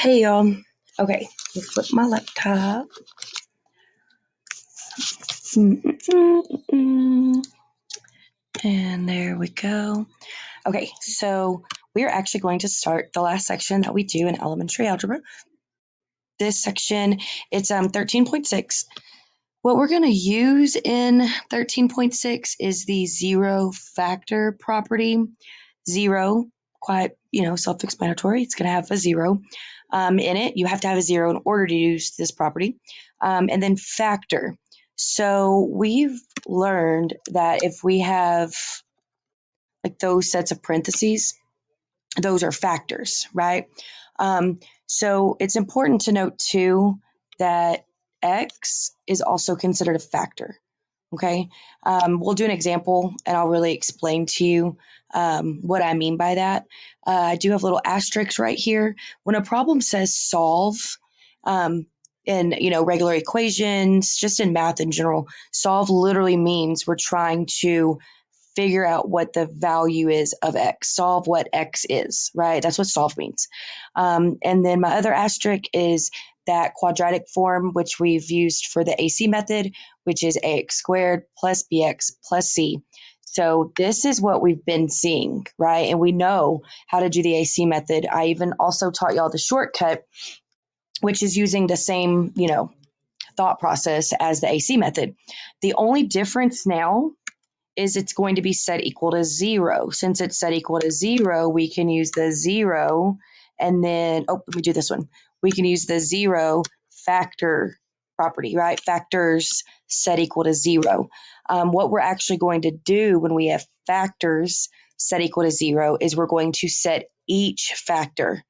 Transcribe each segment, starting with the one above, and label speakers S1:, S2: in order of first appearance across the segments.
S1: Hey y'all. Okay, let's flip my laptop. And there we go. Okay, so we are actually going to start the last section that we do in elementary algebra. This section, it's 13.6. What we're going to use in 13.6 is the zero factor property. Zero, quite, self-explanatory. It's going to have a zero in it. You have to have a zero in order to use this property. And then factor. So we've learned that if we have like those sets of parentheses, those are factors, right? So it's important to note too that x is also considered a factor. Okay, we'll do an example and I'll really explain to you what I mean by that. I do have little asterisks right here. When a problem says solve in regular equations, just in math in general, solve literally means we're trying to figure out what the value is of x, solve what x is, right? That's what solve means. And then my other asterisk is that quadratic form, which we've used for the AC method, which is ax squared plus bx plus c. So this is what we've been seeing, right? And we know how to do the AC method. I even also taught y'all the shortcut, which is using the same, thought process as the AC method. The only difference now is it's going to be set equal to 0. Since it's set equal to 0, we can use the 0 and then, let me do this one. We can use the 0 factor property, right? Factors set equal to 0. What we're actually going to do when we have factors set equal to 0 is we're going to set each factor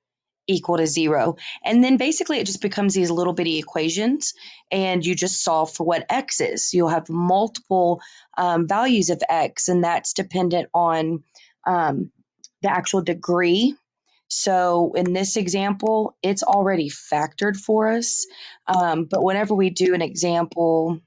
S1: equal to 0. And then basically it just becomes these little bitty equations and you just solve for what x is. You'll have multiple values of x, and that's dependent on the actual degree. So in this example, it's already factored for us. But whenever we do an example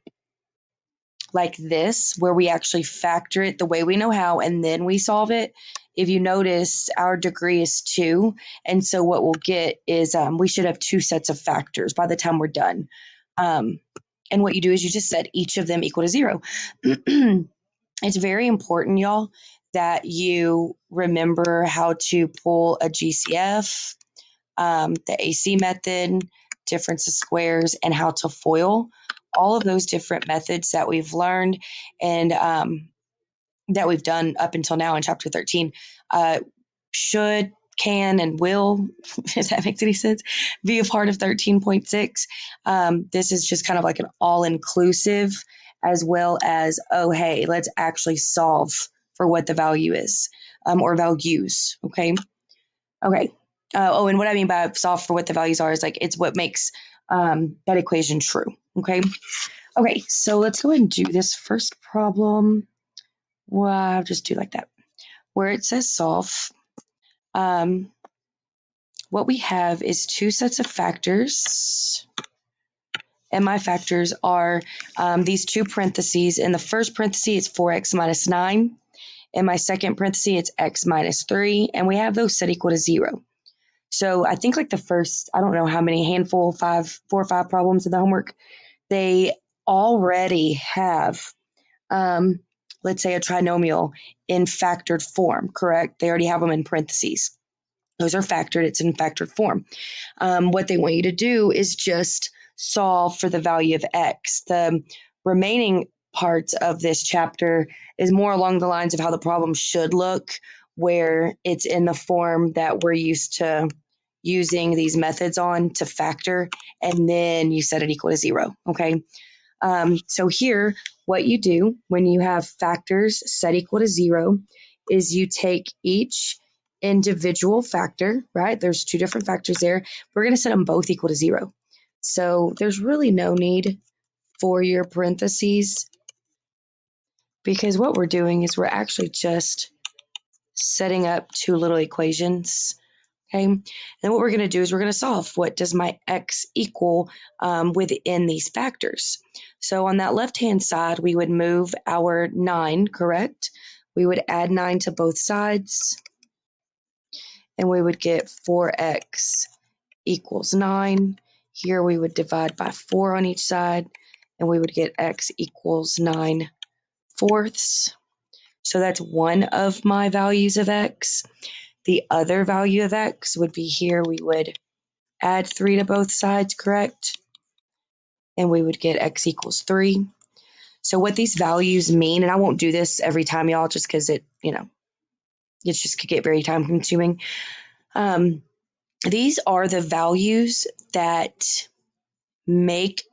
S1: like this, where we actually factor it the way we know how, and then we solve it, if you notice, our degree is 2. And so what we'll get is we should have 2 sets of factors by the time we're done. And what you do is you just set each of them equal to 0. It's very important, y'all, that you remember how to pull a GCF, the AC method, difference of squares, and how to FOIL. All of those different methods that we've learned and that we've done up until now in chapter 13 should, can, and will, if that makes any sense, be a part of 13.6. This is just kind of like an all-inclusive, as well as, oh, hey, let's actually solve for what the value is, or values, okay? Okay. And what I mean by solve for what the values are is like it's what makes that equation true, okay? Okay, so let's go ahead and do this first problem. Well, I'll just do like that. Where it says solve, what we have is 2 sets of factors. And my factors are these 2 parentheses. In the first parenthesis, it's 4x minus 9. In my second parenthesis, it's x minus 3. And we have those set equal to 0. So I think like the first, I don't know how many, handful, 4 or 5 problems in the homework, they already have, let's say, a trinomial in factored form, correct? They already have them in parentheses. Those are factored. It's in factored form. What they want you to do is just solve for the value of x. The remaining parts of this chapter is more along the lines of how the problem should look, where it's in the form that we're used to using these methods on to factor, and then you set it equal to 0, okay? So here, what you do when you have factors set equal to 0 is you take each individual factor, right? There's 2 different factors there. We're going to set them both equal to 0. So there's really no need for your parentheses, because what we're doing is we're actually just setting up 2 little equations. Okay, and then what we're going to do is we're going to solve what does my x equal within these factors. So on that left-hand side, we would move our 9, correct? We would add 9 to both sides, and we would get 4x equals 9. Here we would divide by 4 on each side, and we would get x equals 9/4. So that's one of my values of x. The other value of x would be here. We would add 3 to both sides, correct? And we would get x equals 3. So what these values mean, and I won't do this every time, y'all, just because it just could get very time consuming. These are the values that make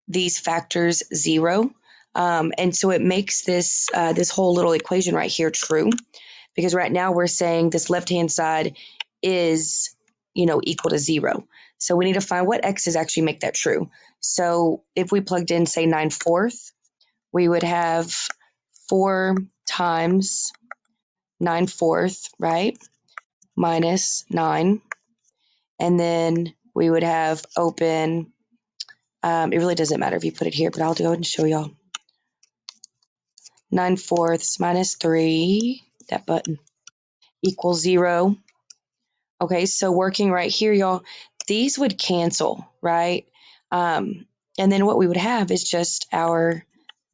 S1: these factors 0. And so it makes this whole little equation right here true, because right now we're saying this left-hand side is, equal to 0. So we need to find what x's actually make that true. So if we plugged in, say, 9/4, we would have 4 times 9/4, right, minus 9. And then we would have open, it really doesn't matter if you put it here, but I'll go ahead and show y'all. 9/4 minus 3, that button, equals 0. Okay, so working right here, y'all, these would cancel, right? And then what we would have is just our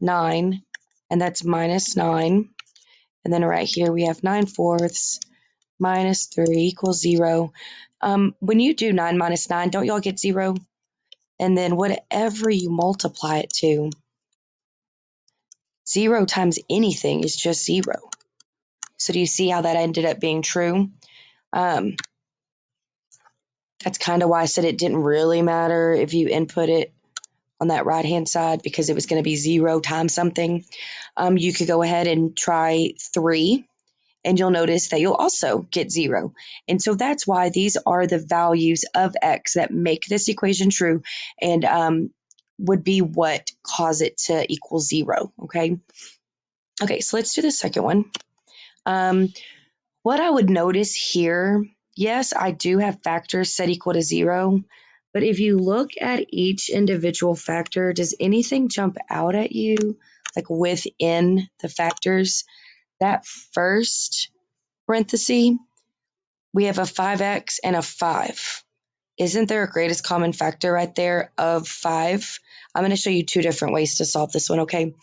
S1: 9, and that's minus 9. And then right here we have 9/4 minus 3 equals 0. When you do 9 minus 9, don't y'all get 0? And then whatever you multiply it to, 0 times anything is just 0. So do you see how that ended up being true? That's kind of why I said it didn't really matter if you input it on that right-hand side, because it was going to be 0 times something. You could go ahead and try 3, and you'll notice that you'll also get 0. And so that's why these are the values of x that make this equation true, and would be what cause it to equal 0, okay? Okay, so let's do the second one. What I would notice here, yes, I do have factors set equal to 0, but if you look at each individual factor, does anything jump out at you, like within the factors? That first parenthesis, we have a 5x and a 5. Isn't there a greatest common factor right there of 5? I'm going to show you 2 different ways to solve this one, okay?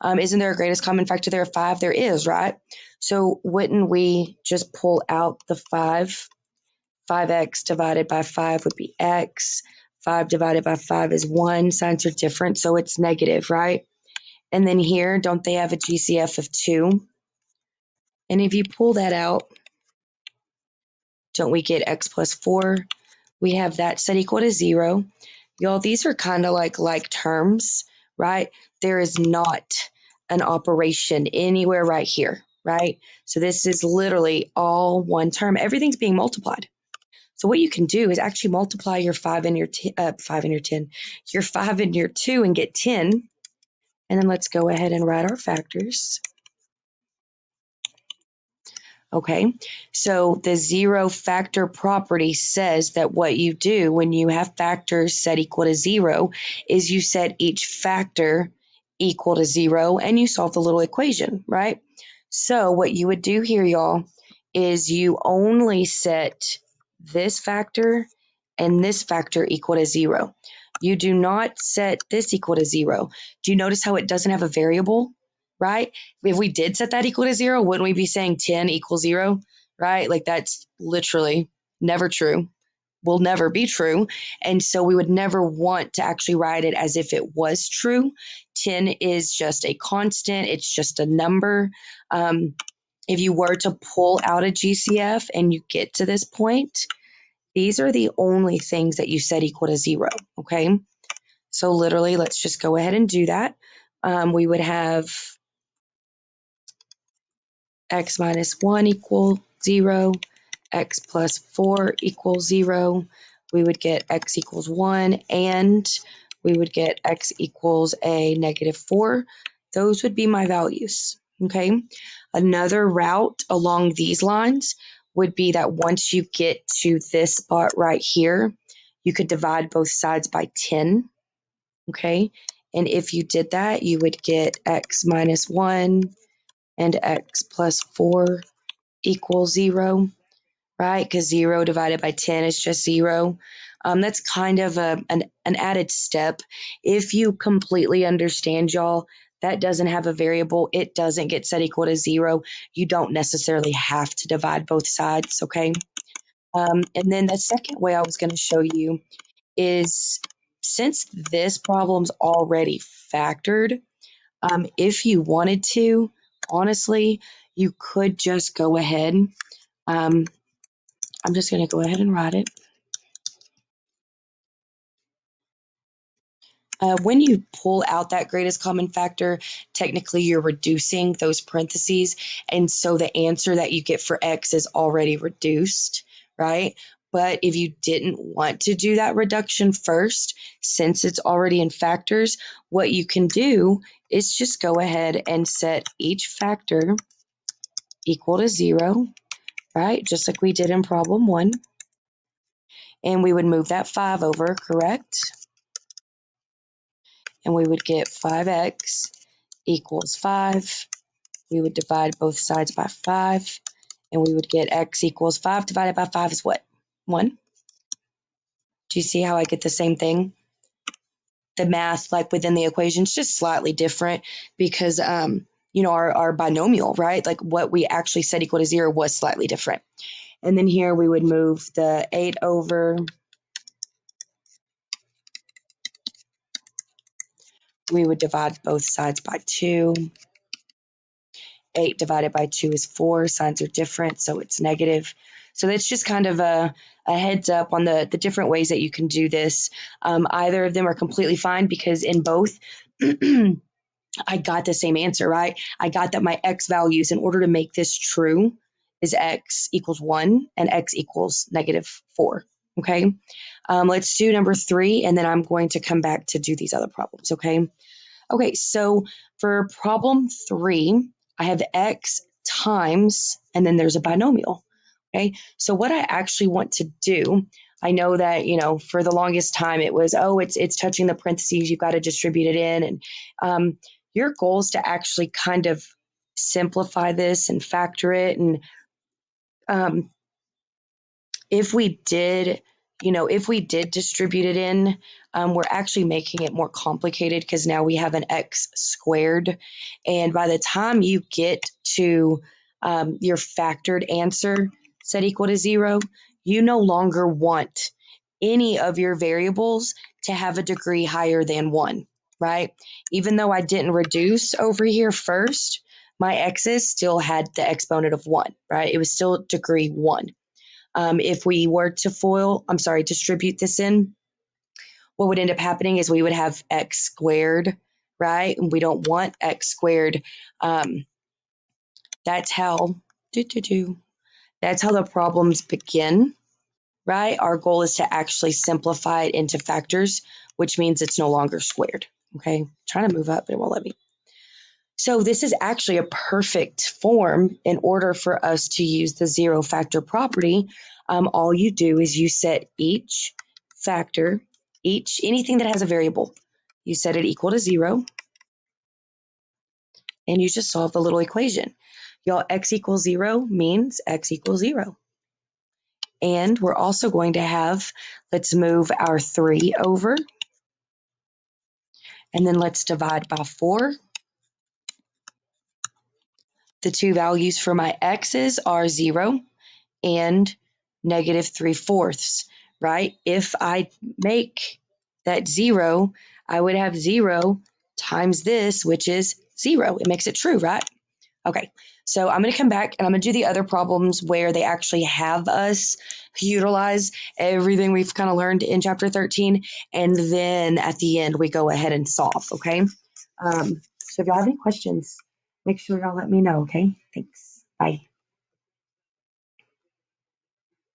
S1: Isn't there a greatest common factor there of 5? There is, right? So wouldn't we just pull out the 5? 5x divided by 5 would be x. 5 divided by 5 is 1. Signs are different, so it's negative, right? And then here, don't they have a GCF of 2? And if you pull that out, don't we get x plus 4? We have that set equal to 0. Y'all, these are kind of like terms, right? There is not an operation anywhere right here, right? So this is literally all one term. Everything's being multiplied. So what you can do is actually multiply your 5 and your 5 and your 10, your 5 and your 2, and get 10. And then let's go ahead and write our factors. Okay, so the 0 factor property says that what you do when you have factors set equal to 0 is you set each factor equal to 0 and you solve the little equation, right? So what you would do here, y'all, is you only set this factor and this factor equal to 0. You do not set this equal to 0. Do you notice how it doesn't have a variable, right? If we did set that equal to 0, wouldn't we be saying 10 equals 0, right? Like that's literally never true, will never be true. And so we would never want to actually write it as if it was true. 10 is just a constant. It's just a number. If you were to pull out a GCF and you get to this point, these are the only things that you set equal to 0, okay? So literally, let's just go ahead and do that. We would have x minus 1 equal 0, x plus 4 equals 0. We would get x equals 1, and we would get x equals a negative 4. Those would be my values, okay? Another route along these lines would be that once you get to this spot right here, you could divide both sides by 10, okay? And if you did that, you would get x minus 1 and x plus 4 equals 0, right? Because 0 divided by 10 is just 0. That's kind of an added step. If you completely understand, y'all, that doesn't have a variable. It doesn't get set equal to 0. You don't necessarily have to divide both sides, okay? And then the second way I was going to show you is, since this problem's already factored, if you wanted to, honestly, you could just go ahead. I'm just going to go ahead and write it. When you pull out that greatest common factor, technically you're reducing those parentheses, and so the answer that you get for x is already reduced, right? But if you didn't want to do that reduction first, since it's already in factors, what you can do is just go ahead and set each factor equal to 0, right? Just like we did in problem 1. And we would move that 5 over, correct? And we would get 5x equals 5. We would divide both sides by 5, and we would get x equals 5 divided by 5 is what? 1. Do you see how I get the same thing? The math, like within the equation, is just slightly different because, our binomial, right? Like what we actually set equal to 0 was slightly different. And then here we would move the 8 over. We would divide both sides by 2. 8 divided by 2 is 4. Signs are different, so it's negative. So that's just kind of a heads up on the different ways that you can do this. Either of them are completely fine because in both, I got the same answer, right? I got that my x values, in order to make this true, is x equals 1 and x equals -4. Okay, let's do number 3, and then I'm going to come back to do these other problems, okay? Okay, so for problem 3, I have x times, and then there's a binomial. Okay, so what I actually want to do, I know that, for the longest time it was, it's touching the parentheses, you've got to distribute it in. And your goal is to actually kind of simplify this and factor it. And if we did, if we did distribute it in, we're actually making it more complicated because now we have an x squared. And by the time you get to your factored answer set equal to 0, you no longer want any of your variables to have a degree higher than 1, right? Even though I didn't reduce over here first, my x's still had the exponent of 1, right? It was still degree 1. If we were to distribute this in, what would end up happening is we would have x squared, right? And we don't want x squared. That's how the problems begin, right? Our goal is to actually simplify it into factors, which means it's no longer squared. Okay, I'm trying to move up, but it won't let me. So this is actually a perfect form in order for us to use the 0 factor property. All you do is you set each factor, anything that has a variable, you set it equal to 0, and you just solve the little equation. Y'all, x equals 0 means x equals 0. And we're also going to have, let's move our 3 over, and then let's divide by 4. The two values for my x's are 0 and -3/4, right? If I make that 0, I would have 0 times this, which is 0. It makes it true, right? Okay, so I'm going to come back and I'm going to do the other problems where they actually have us utilize everything we've kind of learned in chapter 13, and then at the end we go ahead and solve, okay? So if y'all have any questions, make sure y'all let me know, okay? Thanks. Bye.